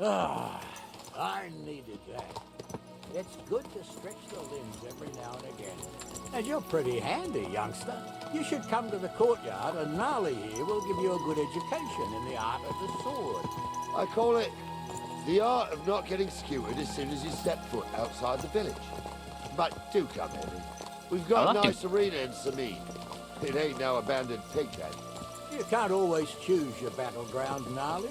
Ah, I needed that. It's good to stretch the limbs every now and again. And you're pretty handy, youngster. You should come to the courtyard, and Gnarly here will give you a good education in the art of the sword. I call it the art of not getting skewered as soon as you step foot outside the village. But do come, Henry. We've got a nice arena in Sameen. It ain't no abandoned pig pen. You can't always choose your battleground, Gnarly.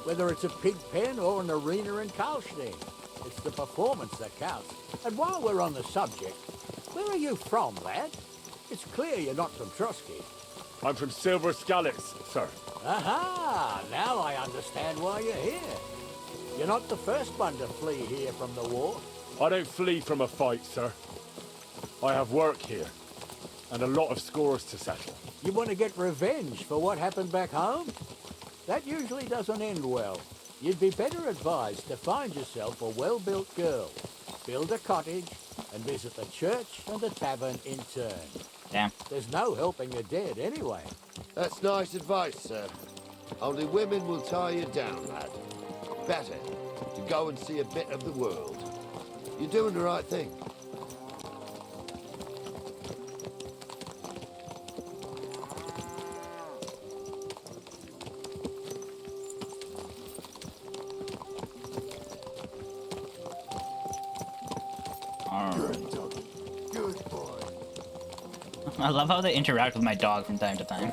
Whether it's a pig pen or an arena in Karlstein. It's the performance that counts. And while we're on the subject, where are you from, lad? It's clear you're not from Trotsky. I'm from Silver Scallops, sir. Aha! Now I understand why you're here. You're not the first one to flee here from the war. I don't flee from a fight, sir. I have work here, and a lot of scores to settle. You want to get revenge for what happened back home? That usually doesn't end well. You'd be better advised to find yourself a well-built girl, build a cottage, and visit the church and the tavern in turn. Damn. There's no helping the dead anyway. That's nice advice, sir. Only women will tie you down, lad. Better to go and see a bit of the world. You're doing the right thing. I love how they interact with my dog from time to time.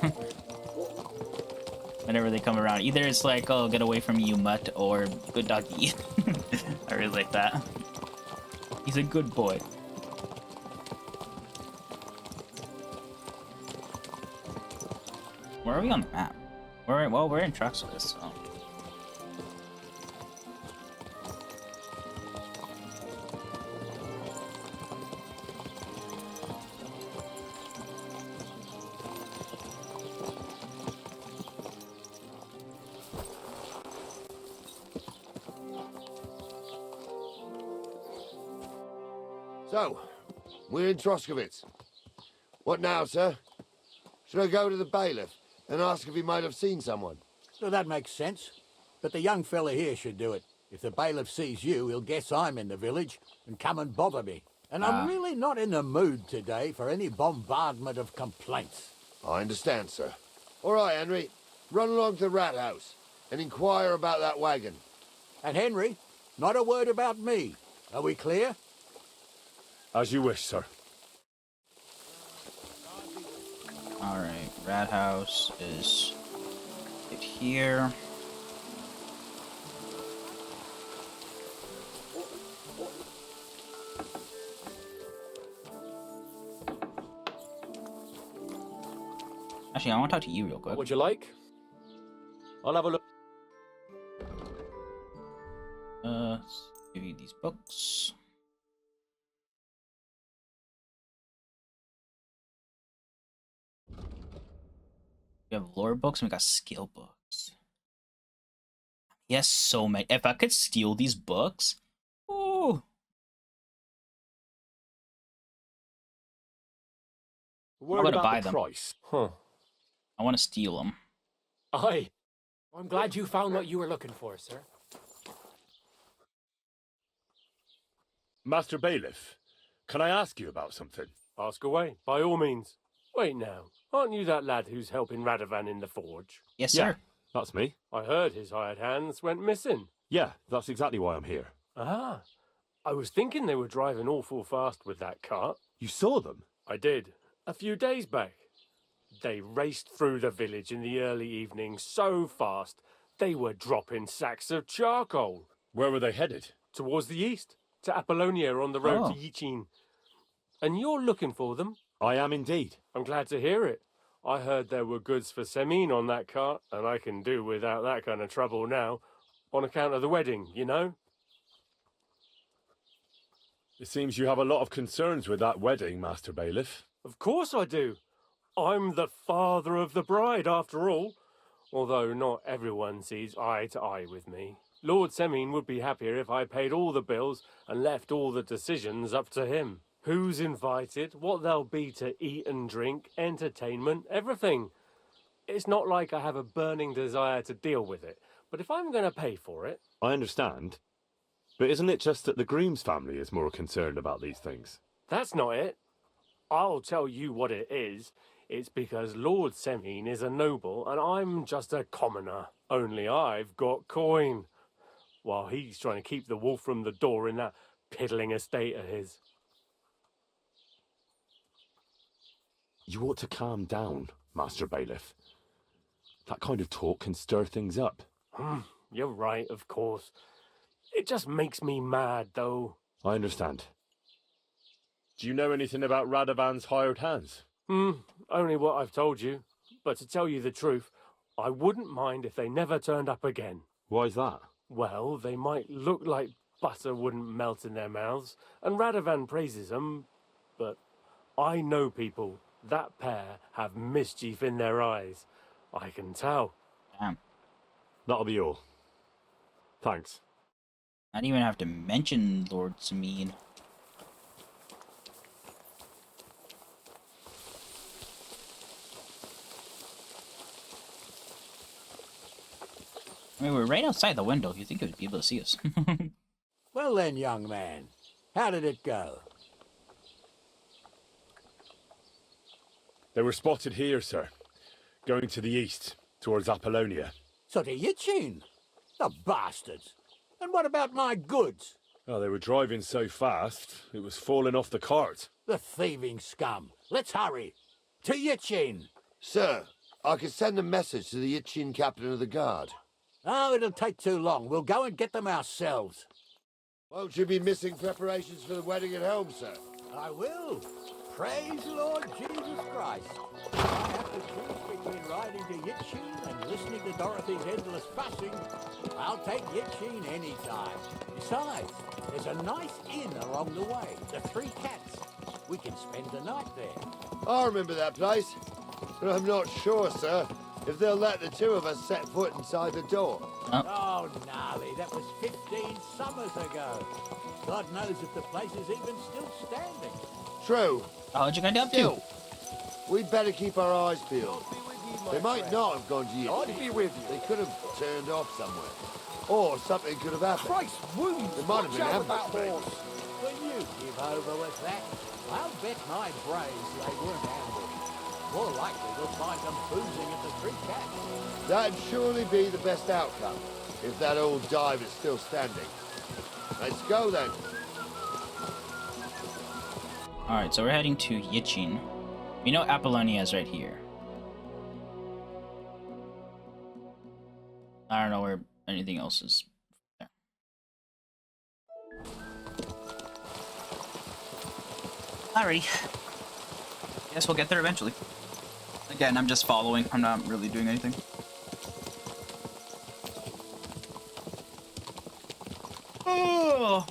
Whenever they come around. Either it's like, oh, get away from me, you mutt, or good doggy. I really like that. He's a good boy. Where are we on the map? We're in Truxvis, so... So, we're in Troskowitz. What now, sir? Should I go to the bailiff and ask if he might have seen someone? So that makes sense. But the young fella here should do it. If the bailiff sees you, he'll guess I'm in the village and come and bother me. And I'm really not in the mood today for any bombardment of complaints. I understand, sir. All right, Henry. Run along to the rat house and inquire about that wagon. And Henry, not a word about me. Are we clear? As you wish, sir. Alright, rat house is right here. Actually, I want to talk to you real quick. What would you like? I'll have a look. Let's give you these books. We have lore books and we got skill books. Yes, so many. If I could steal these books, ooh. Word I'm gonna about buy the them. price. Huh. I want to steal them. Aye. I'm glad you found what you were looking for, sir. Master Bailiff, can I ask you about something? Ask away, by all means. Wait now, aren't you that lad who's helping Radovan in the forge? Yes, Yeah, sir. that's me. I heard his hired hands went missing. Yeah, that's exactly why I'm here. Ah, I was thinking they were driving awful fast with that cart. You saw them? I did, a few days back. They raced through the village in the early evening so fast, they were dropping sacks of charcoal. Where were they headed? Towards the east, to Apollonia on the road to Yichin. And you're looking for them? I am indeed. I'm glad to hear it. I heard there were goods for Semine on that cart, and I can do without that kind of trouble now, on account of the wedding, you know? It seems you have a lot of concerns with that wedding, Master Bailiff. Of course I do. I'm the father of the bride, after all. Although not everyone sees eye to eye with me. Lord Semine would be happier if I paid all the bills and left all the decisions up to him. Who's invited, what there'll be to eat and drink, entertainment, everything. It's not like I have a burning desire to deal with it, but if I'm going to pay for it... I understand. But isn't it just that the groom's family is more concerned about these things? That's not it. I'll tell you what it is. It's because Lord Semine is a noble and I'm just a commoner. Only I've got coin, while he's trying to keep the wolf from the door in that piddling estate of his. You ought to calm down, Master Bailiff. That kind of talk can stir things up. You're right, of course. It just makes me mad, though. I understand. Do you know anything about Radovan's hired hands? Only what I've told you. But to tell you the truth, I wouldn't mind if they never turned up again. Why's that? Well, they might look like butter wouldn't melt in their mouths, and Radovan praises them, but I know people. That pair have mischief in their eyes. I can tell. Damn. That'll be all. Thanks. I didn't even have to mention Lord Semine. I mean, we're right outside the window. You think it would be able to see us? Well then, young man, how did it go? They were spotted here, sir. Going to the east, towards Apollonia. So to Yichin? The bastards! And what about my goods? Oh, they were driving so fast, it was falling off the cart. The thieving scum! Let's hurry! To Yichin! Sir, I can send a message to the Itchin captain of the guard. Oh, it'll take too long. We'll go and get them ourselves. Won't you be missing preparations for the wedding at home, sir? I will. Praise Lord Jesus Christ. I have to choose between riding to Yitchin and listening to Dorothy's endless fussing. I'll take Yitchin any time. Besides, there's a nice inn along the way, the Three Cats. We can spend the night there. I remember that place, but I'm not sure, sir, if they'll let the two of us set foot inside the door. Oh, gnarly, that was 15 summers ago. God knows if the place is even still standing. True. Oh, you gonna do? Still, we'd better keep our eyes peeled. They might not have gone to you. I'd be with you. They could have turned off somewhere. Or something could have happened. Christ, wounds! They might have been ambushed, maybe. Will you give over with that? I'll bet my brains they weren't ambushed. More likely we'll find them boozing at the Three Cats. That'd surely be the best outcome, if that old dive is still standing. Let's go then. Alright, so we're heading to Yichin. You know Apollonia is right here. I don't know where anything else is there. Alrighty. Guess we'll get there eventually. Again, I'm just following. I'm not really doing anything. Oh!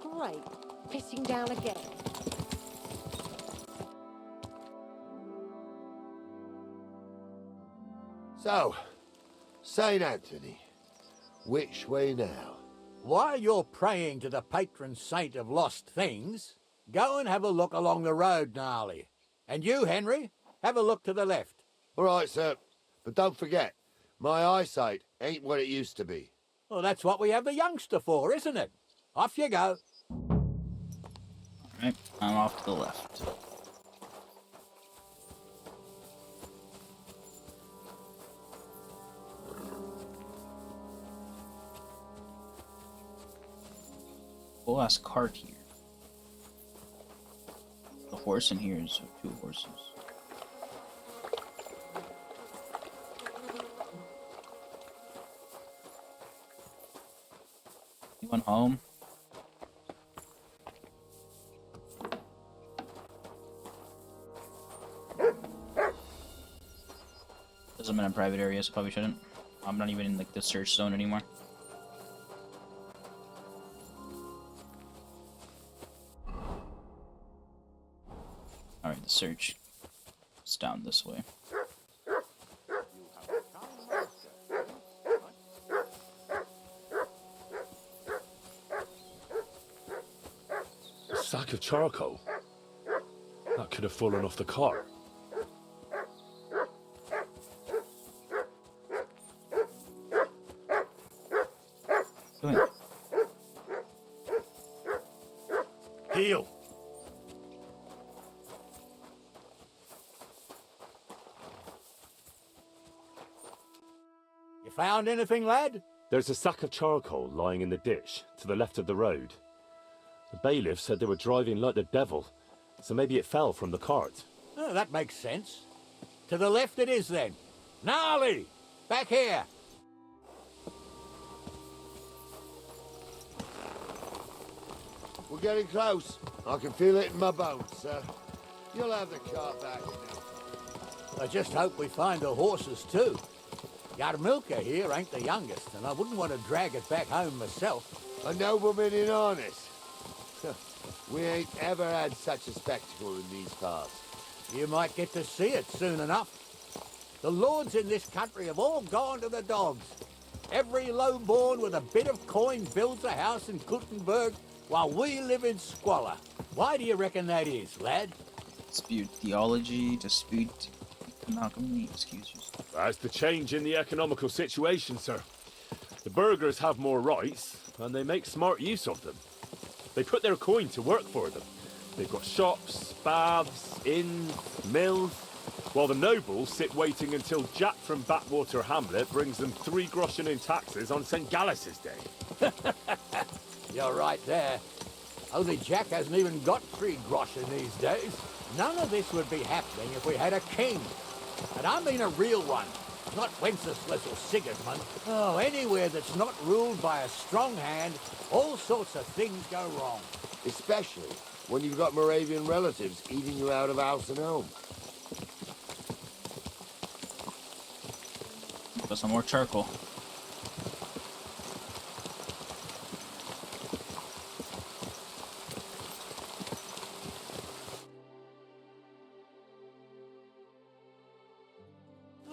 Great. Pissing down again. So, St. Anthony, which way now? While you're praying to the patron saint of lost things, go and have a look along the road, gnarly. And you, Henry, have a look to the left. All right, sir. But don't forget, my eyesight ain't what it used to be. Well, that's what we have the youngster for, isn't it? Off you go. Alright, I'm off to the left. Cool ass cart here. The horse in here is 2 horses. Anyone home? Because I'm in a private area, so probably shouldn't. I'm not even in like the search zone anymore. Alright, the search is down this way. A sack of charcoal? That could have fallen off the cart. Doing it. Heel! You found anything, lad? There's a sack of charcoal lying in the ditch to the left of the road. The bailiff said they were driving like the devil, so maybe it fell from the cart. Oh, that makes sense. To the left it is, then. Gnarly! Back here! We're getting close. I can feel it in my bones, sir. You'll have the cart back in it. I just hope we find the horses, too. Yarmilka here ain't the youngest, and I wouldn't want to drag it back home myself. A nobleman in harness. We ain't ever had such a spectacle in these parts. You might get to see it soon enough. The lords in this country have all gone to the dogs. Every lowborn with a bit of coin builds a house in Gutenberg while we live in squalor. Why do you reckon that is, lad? Dispute theology, dispute economy, excuse you. That's the change in the economical situation, sir. The burghers have more rights, and they make smart use of them. They put their coin to work for them. They've got shops, baths, inns, mills, while the nobles sit waiting until Jack from Backwater Hamlet brings them 3 groschen in taxes on St. Gallus's Day. You're right there. Only Jack hasn't even got 3 groschen these days. None of this would be happening if we had a king. And I mean a real one, not Wenceslas or Sigismund. Oh, anywhere that's not ruled by a strong hand, all sorts of things go wrong. Especially when you've got Moravian relatives eating you out of house and home. Got some more charcoal.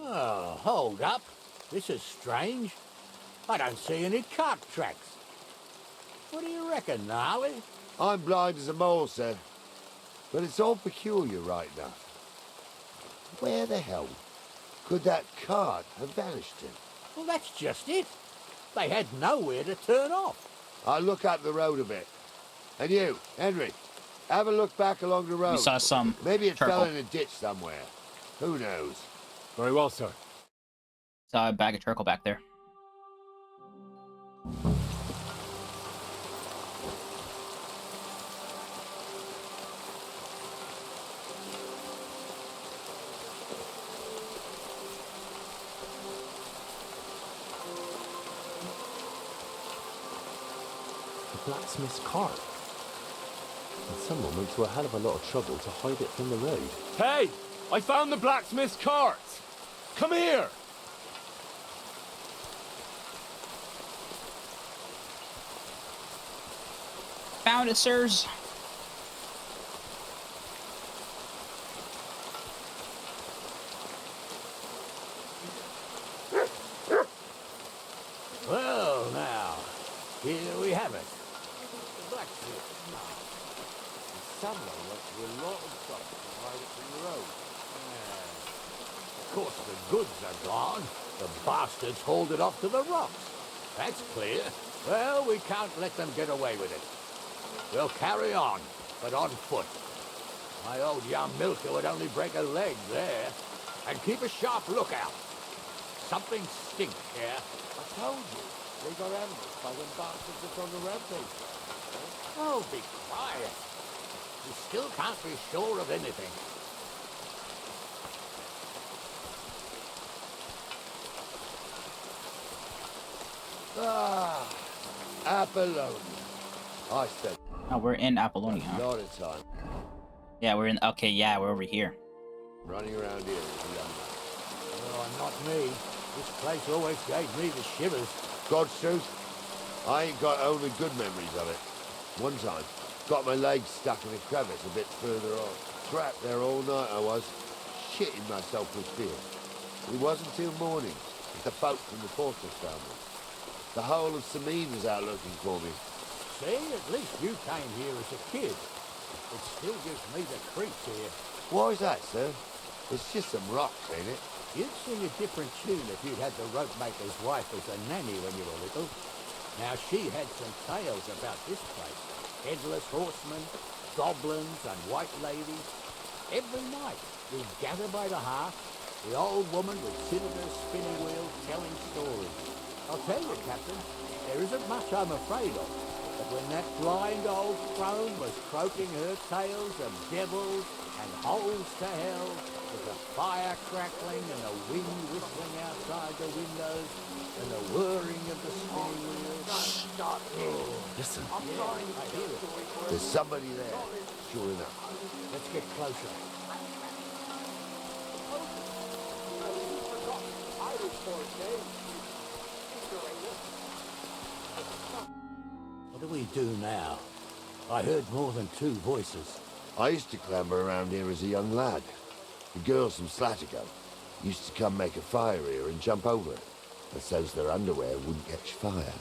Oh, hold up. This is strange. I don't see any cart tracks. What do you reckon, Gnarly? I'm blind as a mole, sir. But it's all peculiar right now. Where the hell could that cart have vanished to? Well, that's just it. They had nowhere to turn off. I'll look up the road a bit. And you, Henry, have a look back along the road. We saw some Maybe it charcoal. fell in a ditch somewhere. Who knows? Very well, sir. Saw a bag of charcoal back there. The blacksmith's cart. And someone went to a hell of a lot of trouble to hide it from the road. Hey! I found the blacksmith's cart! Come here! Found it, sirs. Well, now, here we have it. The blacksmith. Someone went to a lot of trouble to hide it from the road. Of course, the goods are gone. The bastards hauled it off to the rocks. That's clear. Well, we can't let them get away with it. We'll carry on, but on foot. My old young milker would only break a leg there. And keep a sharp lookout. Something stinks here. I told you, they got animals by them bastards that's on the rampage. Oh, be quiet. We still can't be sure of anything. Ah, Apollonia. I said, Oh, we're in Apollonia. not a time. Yeah, we're in. Okay, yeah, we're over here. Running around here as a young man. Oh, Oh, not me. This place always gave me the shivers. God's truth, I ain't got only good memories of it. One time, got my legs stuck in a crevice a bit further on. Trapped there all night I was, shitting myself with fear. It wasn't till morning that the folk from the fortress found me. The whole of Sameen was out looking for me. See, at least you came here as a kid. It still gives me the creeps here. Why is that, sir? It's just some rocks, ain't it? You'd sing a different tune if you'd had the rope maker's wife as a nanny when you were little. Now, she had some tales about this place. Headless horsemen, goblins and white ladies. Every night, we'd gather by the hearth. The old woman would sit at her spinning wheel telling stories. I'll tell you, Captain, there isn't much I'm afraid of. But when that blind old crone was croaking her tales of devils and holes to hell, with the fire crackling and the wind whistling outside the windows and the whirring of the spinning wheels. Listen. Yeah, I hear it. There's somebody there, sure enough. Let's get closer. What do we do now? I heard more than two voices. I used to clamber around here as a young lad. The girls from Slattigo used to come make a fire here and jump over it. And so's their underwear wouldn't catch fire.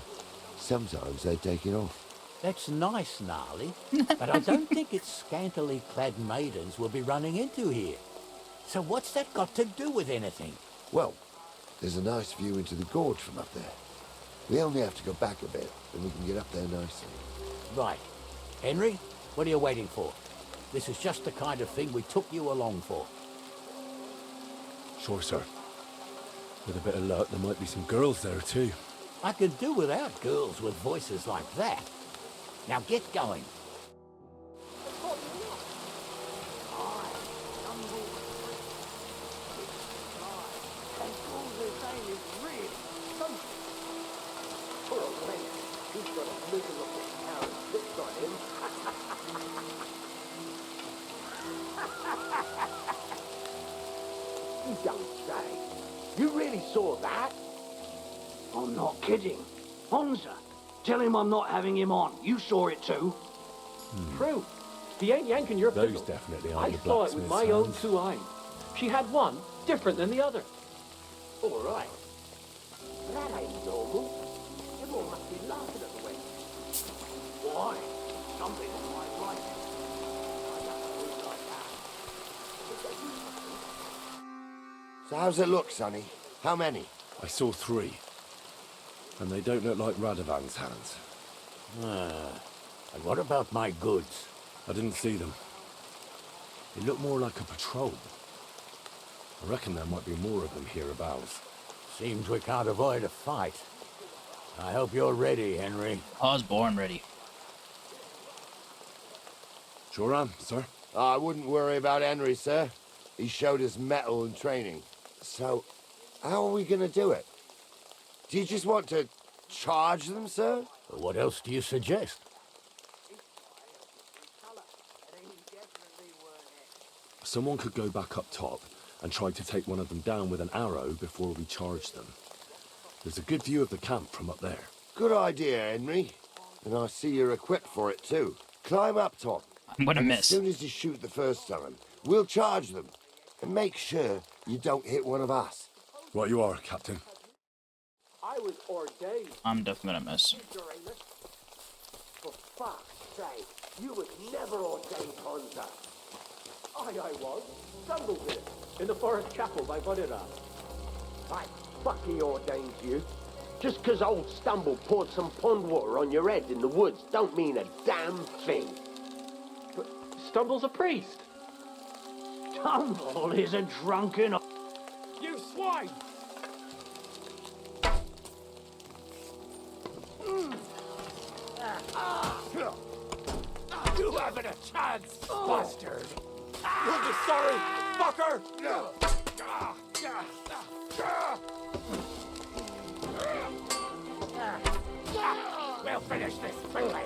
Sometimes they'd take it off. That's nice, Gnarly, but I don't think it's scantily clad maidens we'll be running into here. So what's that got to do with anything? Well, there's a nice view into the gorge from up there. We only have to go back a bit, and we can get up there nicely. Right. Henry, what are you waiting for? This is just the kind of thing we took you along for. Sure, sir. With a bit of luck, there might be some girls there too. I could do without girls with voices like that. Now get going. You don't say. You really saw that? I'm not kidding. Honza, tell him I'm not having him on. You saw it too. True. He ain't yanking your Those fiddle. definitely I aren't the saw it with my blacksmith's own hands. 2 eyes. She had one different than the other. All right. That ain't normal. Everyone must be laughing at the way. Why? Something on my right. I don't know who's like that. So how's it look, Sonny? How many? I saw 3. And they don't look like Radovan's hands. And what about my goods? I didn't see them. They look more like a patrol. I reckon there might be more of them hereabouts. Seems we can't avoid a fight. I hope you're ready, Henry. I was born ready. Sure am, sir. I wouldn't worry about Henry, sir. He showed us mettle and training. So, how are we gonna do it? Do you just want to charge them, sir? What else do you suggest? Someone could go back up top and try to take one of them down with an arrow before we charge them. There's a good view of the camp from up there. Good idea, Henry. And I see you're equipped for it, too. Climb up top. I'm gonna and miss. As soon as you shoot the first time, we'll charge them. And make sure you don't hit one of us. Right you are, Captain. I was ordained. I'm definitely gonna miss. For fuck's sake, you was never ordained, Honza. I was. Stumbled in it. In the forest chapel by Bodera. I fucking ordained you. Just 'cause old Stumble poured some pond water on your head in the woods don't mean a damn thing. But Stumble's a priest. Stumble is a drunken... You swine! You haven't a chance, bastard! You'll be sorry, fucker! We'll finish this quickly.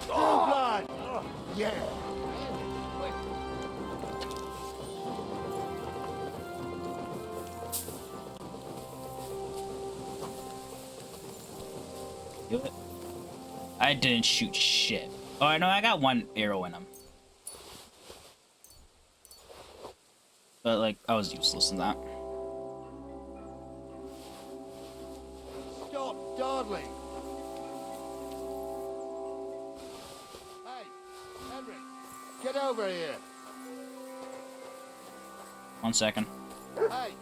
Blood! Yeah. Do it. I didn't shoot shit. Oh, I know I got one arrow in him. But, like, I was useless in that. Stop dawdling! Hey, Henry, get over here! 1 second. Hey,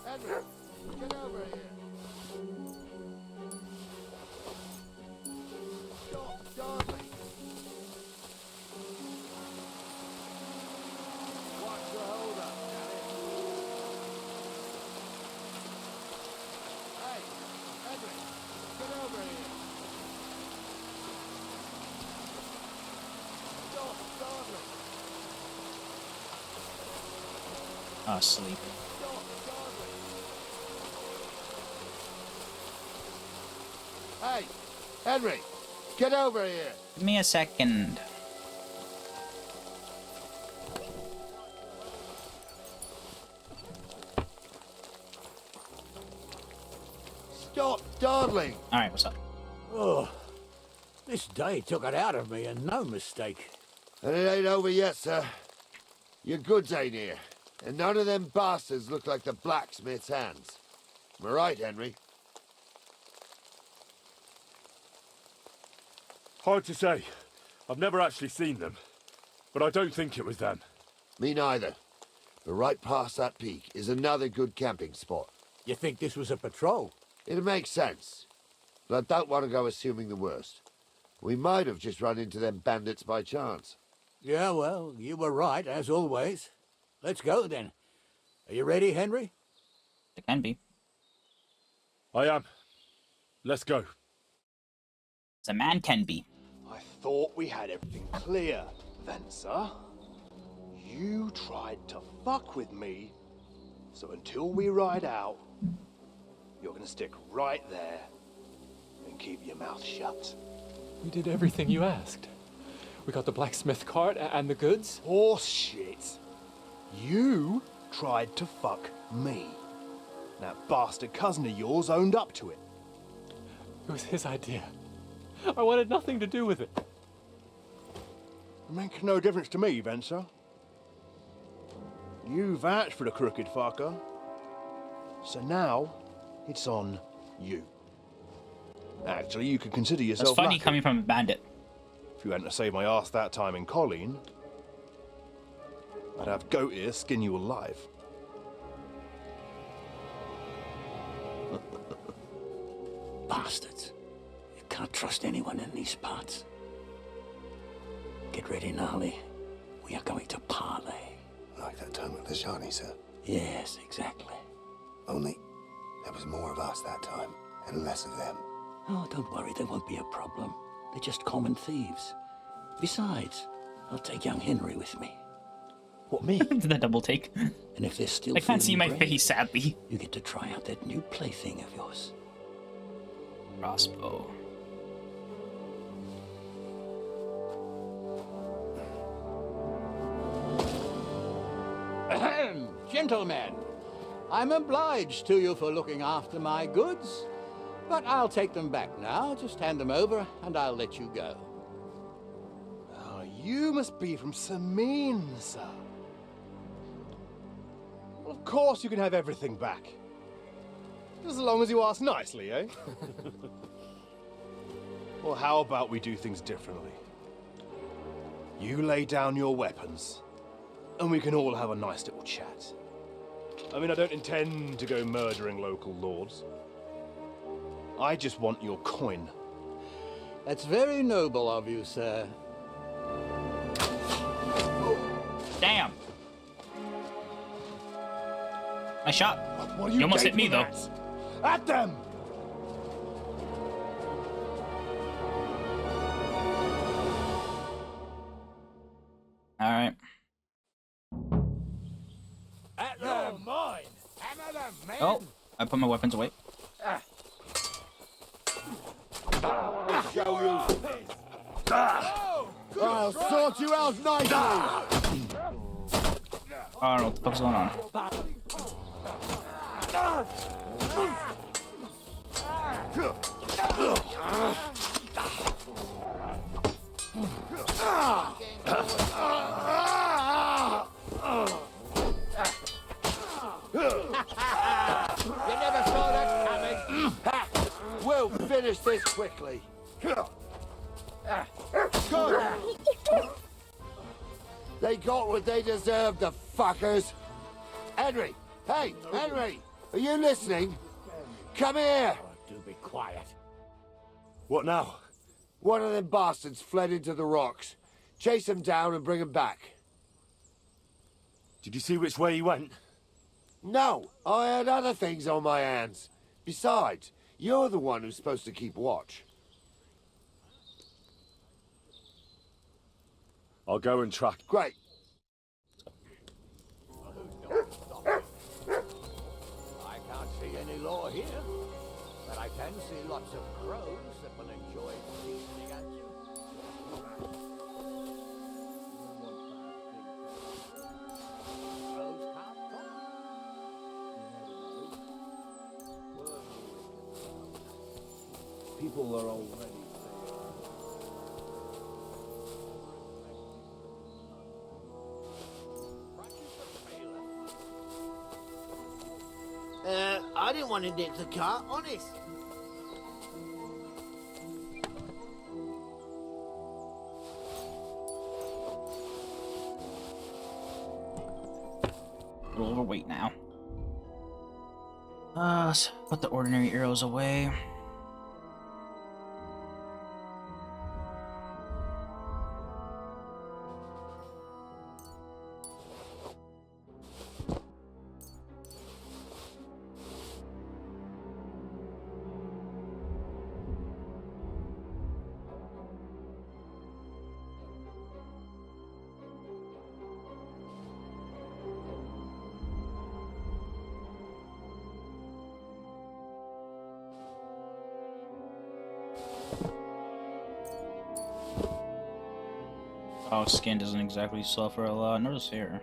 Henry, get over here! Stop dawdling! Watch your hold up, Yarin. Hey, Henry, get over here! Stop dawdling! Oh, sleep. Stop dawdling! Hey, Henry, get over here! Give me a second. Stop dawdling! Alright, what's up? Oh, this day took it out of me, and no mistake. And it ain't over yet, sir. Your goods ain't here. And none of them bastards look like the blacksmith's hands. Am I right, Henry? Hard to say. I've never actually seen them. But I don't think it was them. Me neither. But right past that peak is another good camping spot. You think this was a patrol? It makes sense. But I don't want to go assuming the worst. We might have just run into them bandits by chance. Yeah, well, you were right, as always. Let's go, then. Are you ready, Henry? It can be. I am. Let's go. As a man can be. I thought we had everything clear, then, sir. You tried to fuck with me, so until we ride out, you're gonna stick right there and keep your mouth shut. We did everything you asked. We got the blacksmith cart and the goods. Horse shit. You tried to fuck me. That bastard cousin of yours owned up to it. It was his idea. I wanted nothing to do with it. It makes no difference to me, Venser. You vouched for the crooked fucker. So now, it's on you. Actually, you could consider yourself That's funny lucky. coming from a bandit. If you hadn't saved my ass that time in Colleen, I'd have goat ear skin you alive. Bastards. You can't trust anyone in these parts. Get ready, Gnarly. We are going to parley. Like that time with the Shani, sir. Yes, exactly. Only there was more of us that time, and less of them. Oh, don't worry, there won't be a problem. They're just common thieves. Besides, I'll take young Henry with me. What, me? The double take. And if they're still I can't see my feeling brave, face, sadly. you get to try out that new plaything of yours. Crossbow. Ahem, gentlemen, I'm obliged to you for looking after my goods, but I'll take them back now. Just hand them over, and I'll let you go. Oh, you must be from Samin, sir. Well, of course you can have everything back. Just as long as you ask nicely, eh? Well, how about we do things differently? You lay down your weapons, and we can all have a nice little chat. I mean, I don't intend to go murdering local lords. I just want your coin. That's very noble of you, sir. Damn. Nice shot. What are You almost hit me, gaping though. At them! Alright. At them, mine. Hammer them, man. Oh, I put my weapons away. I'll sort you out nicely! I don't know what the fuck's going on. You never saw that coming. We'll finish this quickly. Good. They got what they deserved, the fuckers. Henry! Hey, Henry! Are you listening? Come here! Oh, do be quiet. What now? One of them bastards fled into the rocks. Chase him down and bring him back. Did you see which way he went? No, I had other things on my hands. Besides, you're the one who's supposed to keep watch. I'll go and track. Great. I can't see any law here, but I can see lots of crows that will enjoy feasting at you. Crows can't talk. People are already. I didn't want to ditch the car, honest. A little overweight now. Let's put the ordinary arrows away. Oh, skin doesn't exactly suffer a lot. Notice here.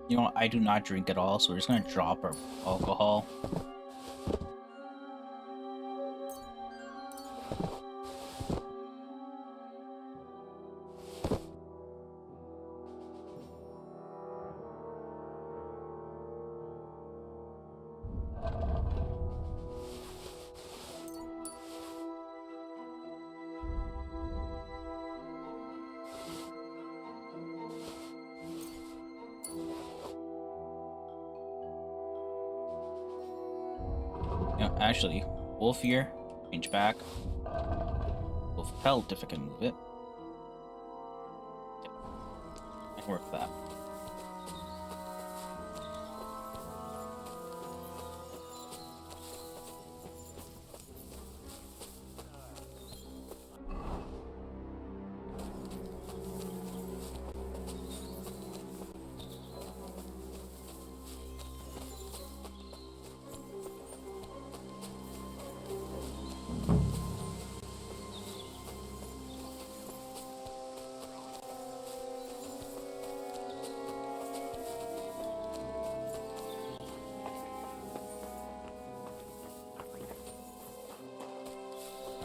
You know, I do not drink at all, so we're just gonna drop our alcohol. Actually, wolf here, change back. Wolf pelt if I can move it. Yeah. I work that.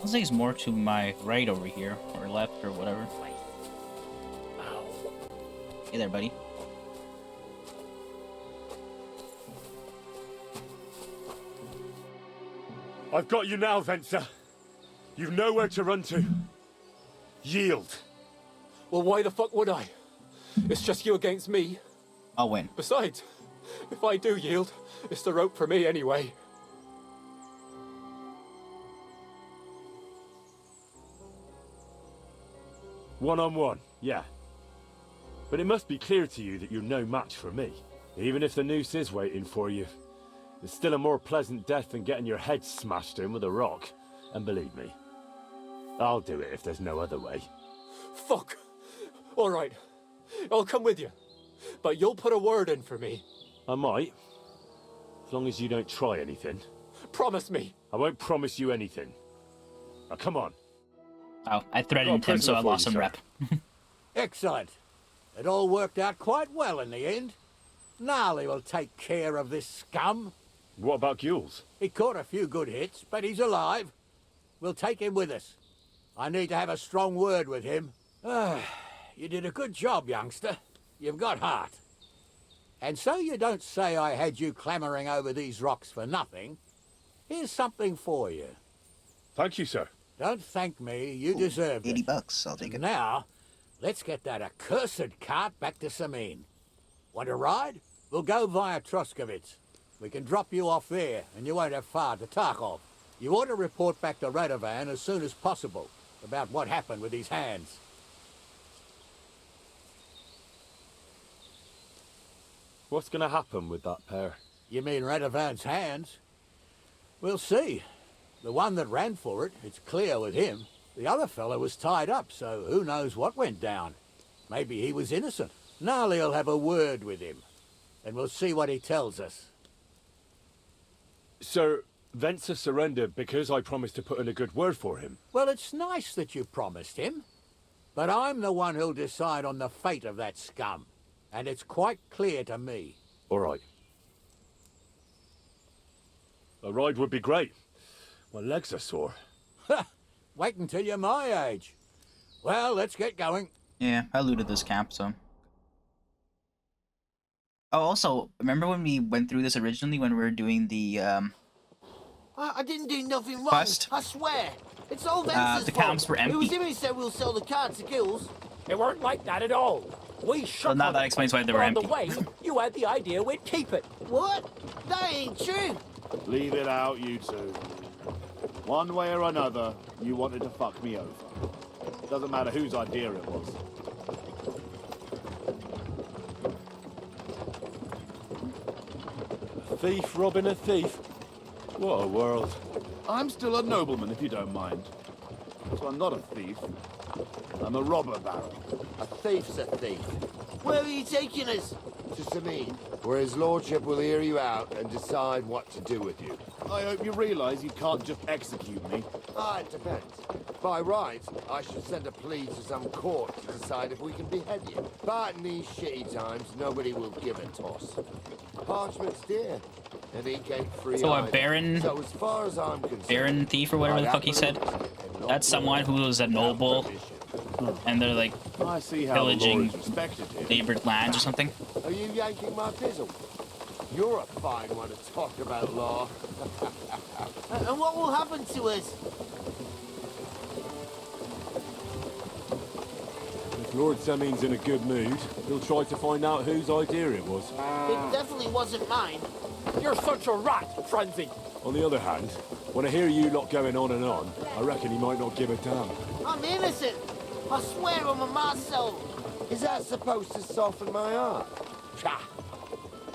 I'll say it's more to my right over here, or left, or whatever. Hey there, buddy. I've got you now, Venser. You've nowhere to run to. Yield. Well, why the fuck would I? It's just you against me. I'll win. Besides, if I do yield, it's the rope for me anyway. One-on-one, yeah. But it must be clear to you that you're no match for me. Even if the noose is waiting for you, it's still a more pleasant death than getting your head smashed in with a rock. And believe me, I'll do it if there's no other way. Fuck! All right, I'll come with you. But you'll put a word in for me. I might. As long as you don't try anything. Promise me. I won't promise you anything. Now, come on. Oh, I threatened him, so I lost some rep. Excellent. It all worked out quite well in the end. Gnarly will take care of this scum. What about Gules? He caught a few good hits, but he's alive. We'll take him with us. I need to have a strong word with him. You did a good job, youngster. You've got heart. And so you don't say I had you clambering over these rocks for nothing. Here's something for you. Thank you, sir. Don't thank me. You deserve it. $80. I'll take it. Now, let's get that accursed cart back to Samin. Want to ride? We'll go via Troskovitz. We can drop you off there, and you won't have far to Tarkov. You ought to report back to Radovan as soon as possible about what happened with his hands. What's going to happen with that pair? You mean Radovan's hands? We'll see. The one that ran for it, it's clear with him. The other fellow was tied up, so who knows what went down. Maybe he was innocent. Gnarly'll have a word with him, and we'll see what he tells us. Sir, Venza surrendered because I promised to put in a good word for him. Well, it's nice that you promised him, but I'm the one who'll decide on the fate of that scum, and it's quite clear to me. All right. A ride would be great. My legs are sore. Wait until you're my age. Well, let's get going. Yeah, I looted this camp, so. Oh, also, remember when we went through this originally when we were doing the, I didn't do nothing wrong. Quest? I swear. It's all Venza's the fault. camps were It was empty. him who said we'll sell the car to Gills. It weren't like that at all. We shook Well, now on that it, explains why they but were on empty. the way, you had the idea we'd keep it. What? That ain't true. Leave it out, you two. One way or another, you wanted to fuck me over. Doesn't matter whose idea it was. A thief robbing a thief? What a world. I'm still a nobleman, if you don't mind. So I'm not a thief. I'm a robber baron. A thief's a thief. Where are you taking us? To Samin, where his lordship will hear you out and decide what to do with you. I hope you realise you can't just execute me. It depends. By rights, I should send a plea to some court to decide if we can behead you. But in these shitty times, nobody will give a toss. Parchment's dear, and he ain't free So a either. baron- So as far as I'm concerned, Baron thief or whatever the fuck he said. That's someone who was a noble, and they're like I see how the law pillaging is respected here. neighbored lands or something. Are you yanking my pizzle? You're a fine one to talk about law. And what will happen to us? If Lord Semin's in a good mood, he'll try to find out whose idea it was. It definitely wasn't mine. You're such a rat, Frenzy. On the other hand, when I hear you lot going on and on, I reckon he might not give a damn. I'm innocent. I swear on my soul. Is that supposed to soften my heart? Psha!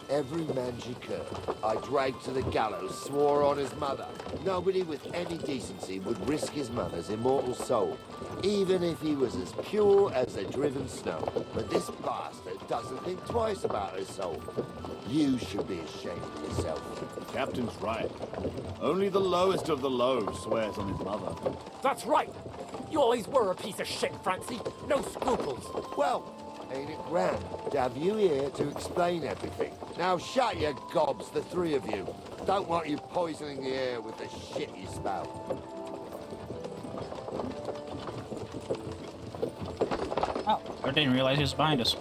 Every man she could, I dragged to the gallows, swore on his mother. Nobody with any decency would risk his mother's immortal soul, even if he was as pure as the driven snow. But this bastard doesn't think twice about his soul. You should be ashamed of yourself. The captain's right. Only the lowest of the low swears on his mother. That's right. You always were a piece of shit, Francie. No scruples. Well, ain't it grand to have you here to explain everything? Now shut your gobs, the three of you. Don't want you poisoning the air with the shit you spout. Oh, I didn't realize he was behind us.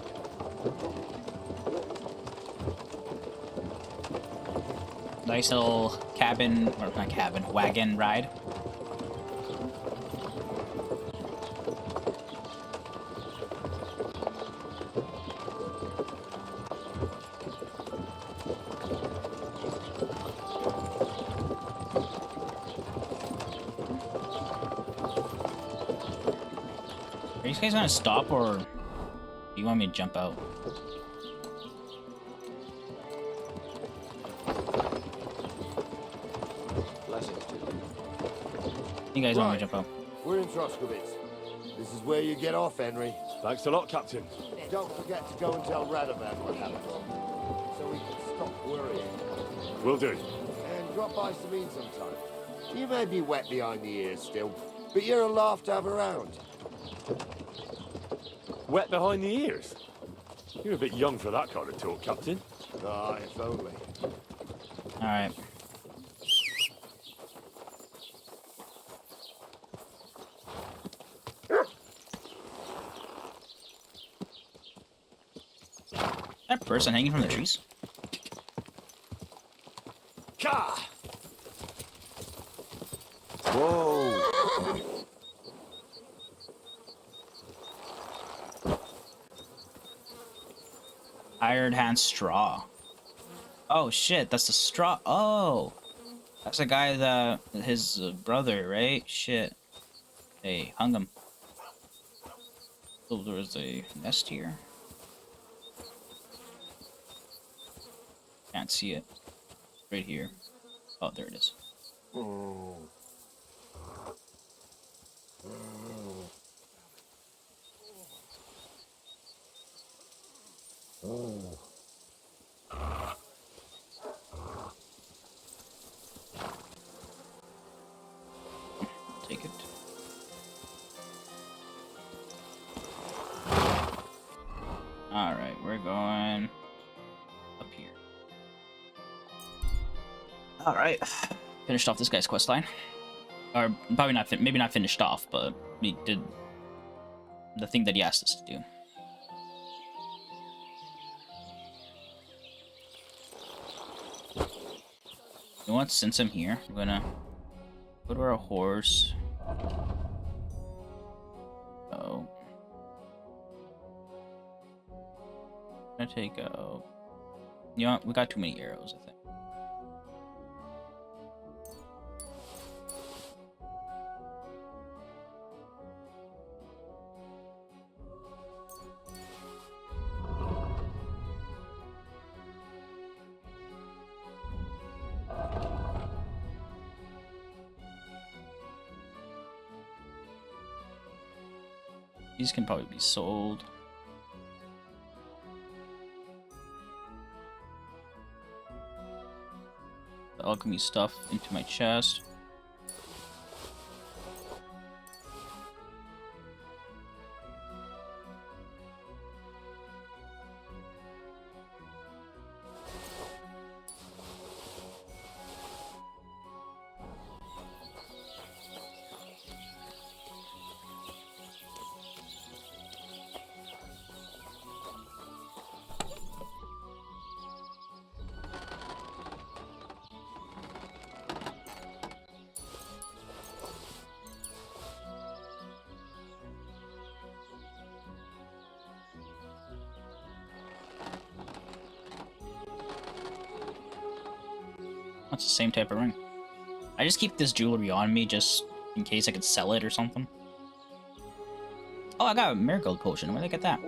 Nice little cabin, or not cabin, wagon ride. you guys gonna stop, or do you want me to jump out? You guys want me to jump out? We're in Troskowitz. This is where you get off, Henry. Thanks a lot, Captain. Don't forget to go and tell Radovan what happened, so we can stop worrying. Will do. And drop by Sabine sometime. You may be wet behind the ears still, but you're a laugh to have around. Wet behind the ears? You're a bit young for that kind of talk, Captain. Ah, if only. Alright. That person hanging from the trees? Ka! Whoa! Hired hand straw. Oh shit, that's the straw. Oh! That's the guy that... his brother, right? Shit. They hung him. Oh, there was a nest here. Can't see it. Right here. Oh, there it is. Take it. Alright, we're going up here. Alright. Finished off this guy's questline. Or probably not, maybe not finished off, but we did the thing that he asked us to do. You know what? Since I'm here, I'm gonna go to our horse. Oh. I'm gonna take a... You know what? We got too many arrows, I think. These can probably be sold. The alchemy stuff into my chest. That's the same type of ring. I just keep this jewelry on me just in case I could sell it or something. Oh, I got a marigold potion. Where'd I get that?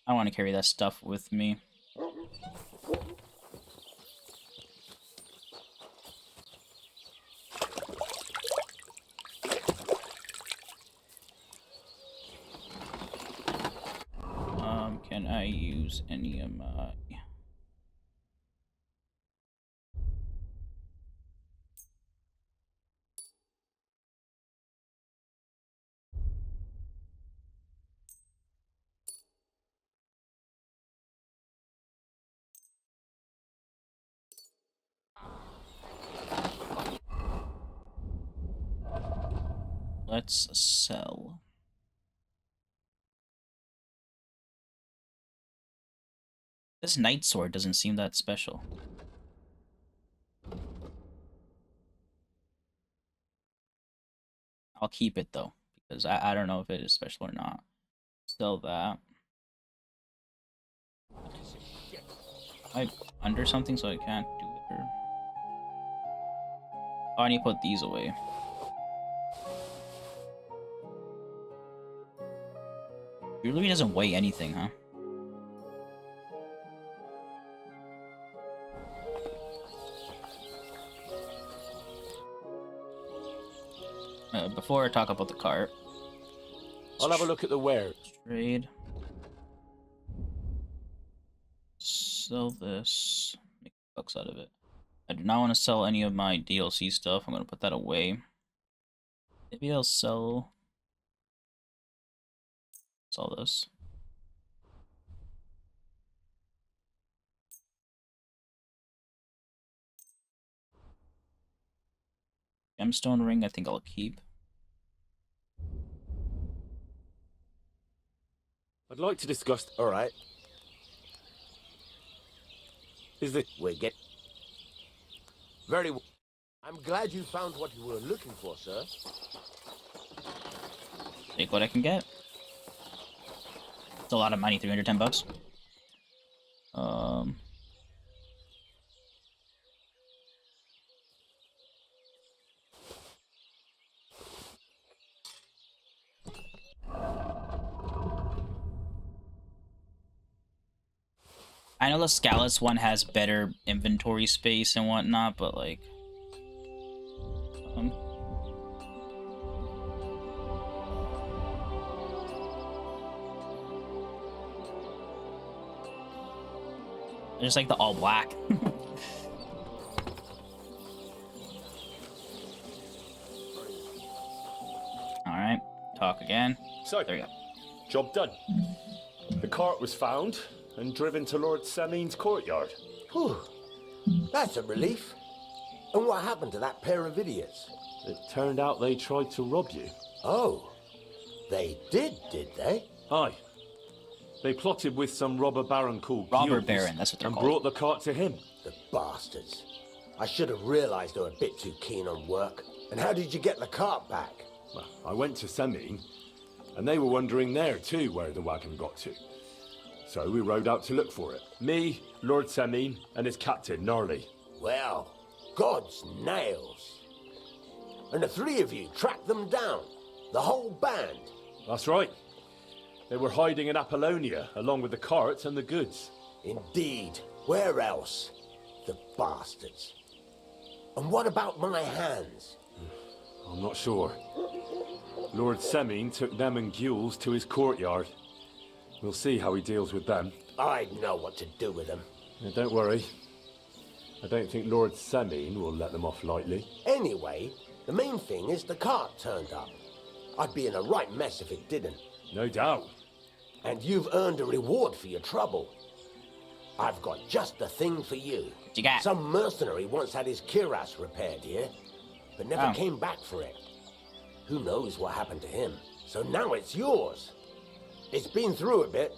I don't want to carry that stuff with me. Can I use any of my... Let's sell. This knight sword doesn't seem that special. I'll keep it though, because I don't know if it is special or not. Sell that. Am I under something so I can't do it? Or... Oh, I need to put these away. Jewelry doesn't weigh anything, huh? Before I talk about the cart, I'll have a look at the wares. trade. Sell this. Make bucks out of it. I do not want to sell any of my DLC stuff. I'm gonna put that away. Maybe I'll sell this. Gemstone ring, I think I'll keep. I'd like to discuss. All right. Is the Very well. I'm glad you found what you were looking for, sir. Take what I can get. It's a lot of money, 310 bucks. I know the Scalus one has better inventory space and whatnot, but like, I just like the all black. All right, talk again. So, There you go. job done. The cart was found and driven to Lord Semin's courtyard. Whew. That's a relief. And what happened to that pair of idiots? It turned out they tried to rob you. Oh. They did they? Aye. They plotted with some robber baron called Robber Gilles baron, that's what they're and called. brought the cart to him. The bastards. I should have realized they were a bit too keen on work. And how did you get the cart back? Well, I went to Semin, and they were wondering there too where the wagon got to. So we rode out to look for it. Me, Lord Semin, and his captain, Gnarly. Well, God's nails. And the three of you tracked them down. The whole band. That's right. They were hiding in Apollonia, along with the cart and the goods. Indeed. Where else? The bastards. And what about my hands? I'm not sure. Lord Semin took them and Gilles to his courtyard. We'll see how he deals with them. I know what to do with them. Now, don't worry. I don't think Lord Semin will let them off lightly. Anyway, the main thing is the cart turned up. I'd be in a right mess if it didn't. No doubt. And you've earned a reward for your trouble. I've got just the thing for you. What you got? Some mercenary once had his cuirass repaired here, but never Oh. came back for it. Who knows what happened to him? So now it's yours. It's been through a bit,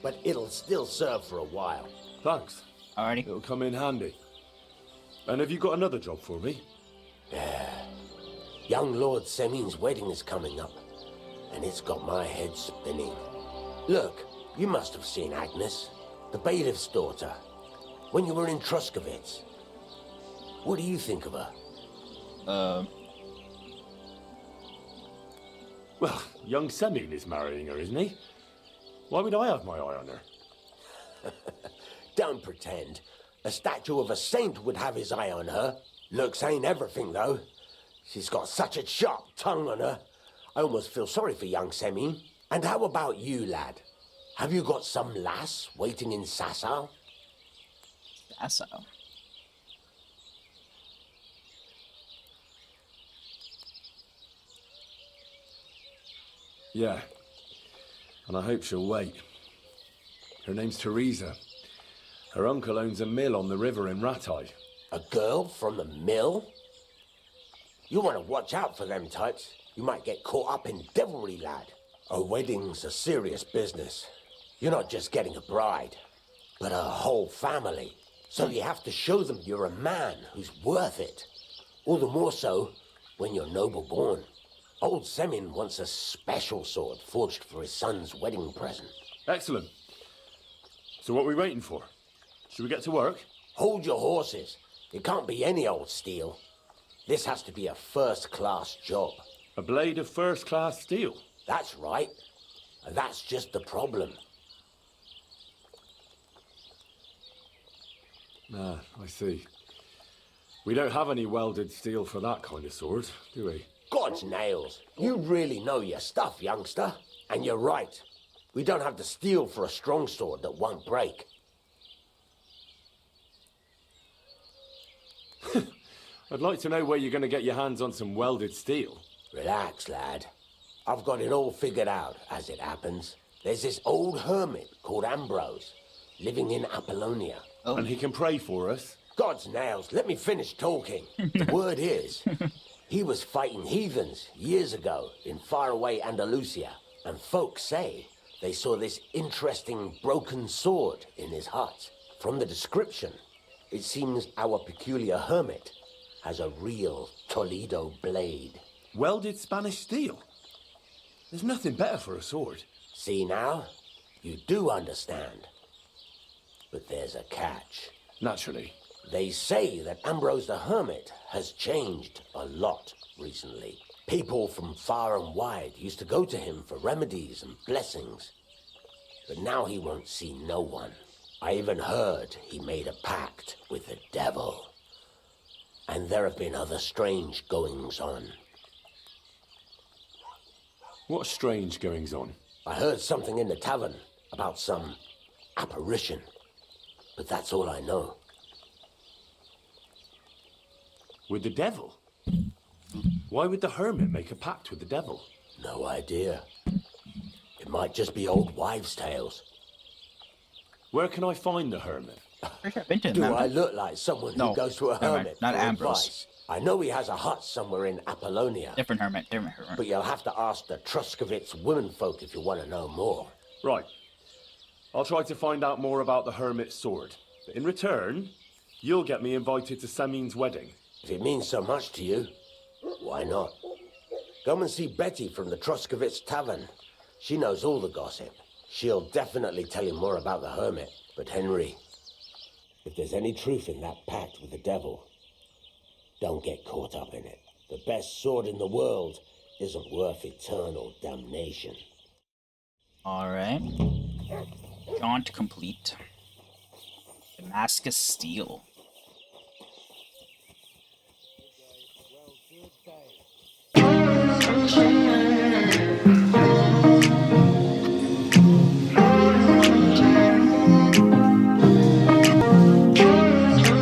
but it'll still serve for a while. Thanks. Alrighty. It'll come in handy. And have you got another job for me? Young Lord Semin's wedding is coming up, and it's got my head spinning. Look, you must have seen Agnes, the bailiff's daughter, when you were in Truscovitz. What do you think of her? Well, young Semin is marrying her, isn't he? Why would I have my eye on her? Don't pretend. A statue of a saint would have his eye on her. Looks ain't everything, though. She's got such a sharp tongue on her. I almost feel sorry for young Semin. And how about you, lad? Have you got some lass waiting in Sasau? That's Yeah. And I hope she'll wait. Her name's Teresa. Her uncle owns a mill on the river in Ratai. A girl from the mill? You want to watch out for them types. You might get caught up in devilry, lad. A wedding's a serious business. You're not just getting a bride, but a whole family. So you have to show them you're a man who's worth it. All the more so when you're noble born. Old Semin wants a special sword forged for his son's wedding present. Excellent. So what are we waiting for? Should we get to work? Hold your horses. It can't be any old steel. This has to be a first-class job. A blade of first-class steel? That's right. And that's just the problem. Ah, I see. We don't have any welded steel for that kind of sword, do we? God's nails. You really know your stuff, youngster. And you're right. We don't have the steel for a strong sword that won't break. I'd like to know where you're going to get your hands on some welded steel. Relax, lad. I've got it all figured out, as it happens. There's this old hermit called Ambrose, living in Apollonia. Oh. And he can pray for us? God's nails, let me finish talking. The word is, he was fighting heathens years ago in faraway Andalusia, and folks say they saw this interesting broken sword in his hut. From the description, it seems our peculiar hermit has a real Toledo blade. Welded Spanish steel? There's nothing better for a sword. See now? You do understand. But there's a catch. Naturally. They say that Ambrose the Hermit has changed a lot recently. People from far and wide used to go to him for remedies and blessings. But now he won't see no one. I even heard he made a pact with the devil. And there have been other strange goings-on. What strange goings-on? I heard something in the tavern about some apparition. But that's all I know. With the devil? Why would the hermit make a pact with the devil? No idea. It might just be old wives' tales. Where can I find the hermit? Do I look like someone who goes to a hermit? Not for Ambrose. advice? I know he has a hut somewhere in Apollonia. Different hermit, different hermit. But you'll have to ask the Truscovitz womenfolk if you want to know more. Right. I'll try to find out more about the hermit's sword. But in return, you'll get me invited to Semin's wedding. If it means so much to you, why not? Come and see Betty from the Truscovitz Tavern. She knows all the gossip. She'll definitely tell you more about the hermit. But Henry, if there's any truth in that pact with the devil, don't get caught up in it. The best sword in the world isn't worth eternal damnation. Alright. Jaunt complete. Damascus steel.